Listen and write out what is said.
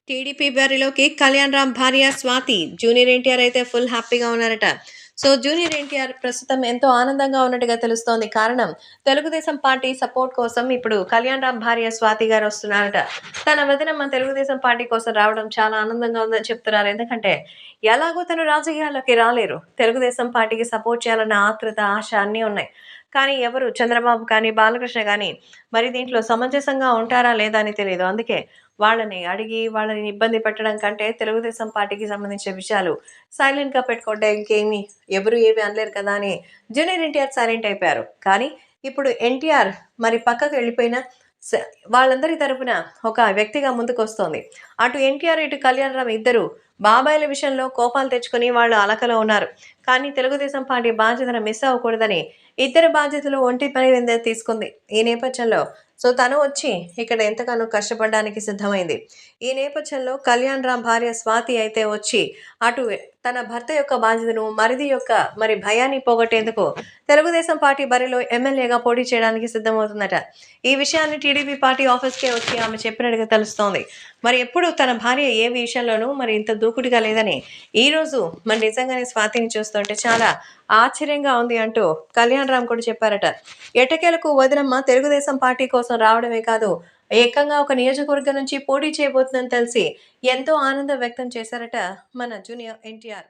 TDP బరిలోకి కళ్యాణ్ రామ్ భార్య Swathi junior NTR అయితే ఫుల్ హ్యాపీగా ఉన్నారట. సో జూనియర్ ఎన్టీఆర్ ప్రస్తుతం ఎంతో ఆనందంగా ఉన్నట్టుగా తెలుస్తోంది. కారణం తెలుగుదేశం పార్టీ సపోర్ట్ కోసం ఇప్పుడు కళ్యాణ్ రామ్ భార్య స్వాతి గారు వస్తున్నారట. తన వదినమ్మ తెలుగుదేశం పార్టీ కోసం రావడం చాలా ఆనందంగా ఉందని చెప్తున్నారు. ఎందుకంటే ఎలాగో తను రాజకీయాల్లోకి రాలేరు. తెలుగుదేశం పార్టీకి సపోర్ట్ చేయాలన్న ఆతృత, ఆశ అన్నీ ఉన్నాయి. కానీ ఎవరు చంద్రబాబు కానీ, బాలకృష్ణ కానీ మరి దీంట్లో సమంజసంగా ఉంటారా లేదా అని తెలియదు. అందుకే వాళ్ళని అడిగి, వాళ్ళని ఇబ్బంది పెట్టడం కంటే తెలుగుదేశం పార్టీకి సంబంధించిన విషయాలు సైలెంట్‌గా పెట్టుకుంటే ఇంకేమి ఎవరు ఏమి అనలేరు కదా అని జూనియర్ ఎన్టీఆర్ సైలెంట్ అయిపోయారు. కానీ ఇప్పుడు ఎన్టీఆర్ మరి పక్కకు వెళ్ళిపోయినా స వాళ్ళందరి తరపున ఒక వ్యక్తిగా ముందుకొస్తోంది. అటు ఎన్టీఆర్, ఇటు కళ్యాణరామ్ ఇద్దరు బాబాయిల విషయంలో కోపాలు తెచ్చుకొని వాళ్ళు అలకలో ఉన్నారు. కానీ తెలుగుదేశం పార్టీ బాధ్యతను మిస్ అవ్వకూడదని ఇద్దరి బాధ్యతలు ఒంటి పని మీద తీసుకుంది. ఈ నేపథ్యంలో తను వచ్చి ఇక్కడ ఎంతగానో కష్టపడడానికి సిద్ధమైంది. ఈ నేపథ్యంలో కళ్యాణ్ రామ్ భార్య స్వాతి అయితే వచ్చి అటు తన భర్త యొక్క బాధ్యతను, మరిది యొక్క మరి భయాన్ని పోగొట్టేందుకు తెలుగుదేశం పార్టీ బరిలో ఎమ్మెల్యేగా పోటీ చేయడానికి సిద్ధమవుతుందట. ఈ విషయాన్ని టీడీపీ పార్టీ ఆఫీస్‌కే వచ్చి ఆమె చెప్పినట్టుగా తెలుస్తోంది. మరి ఎప్పుడు తన భార్య ఏ విషయంలోనూ మరి ఇంత దూకుడుగా లేదని ఈరోజు మరి నిజంగానే స్వాతిని చూస్తుంటే చాలా ఆశ్చర్యంగా ఉంది అంటూ కళ్యాణ్ రామ్ కూడా చెప్పారట. ఎట్టకేలకు వదినమ్మ తెలుగుదేశం పార్టీ కోసం రావడమే కాదు, ఏకంగా ఒక నియోజకవర్గం నుంచి పోటీ చేయబోతుందని తెలిసి ఎంతో ఆనందం వ్యక్తం చేశారట మన జూనియర్ ఎన్టీఆర్.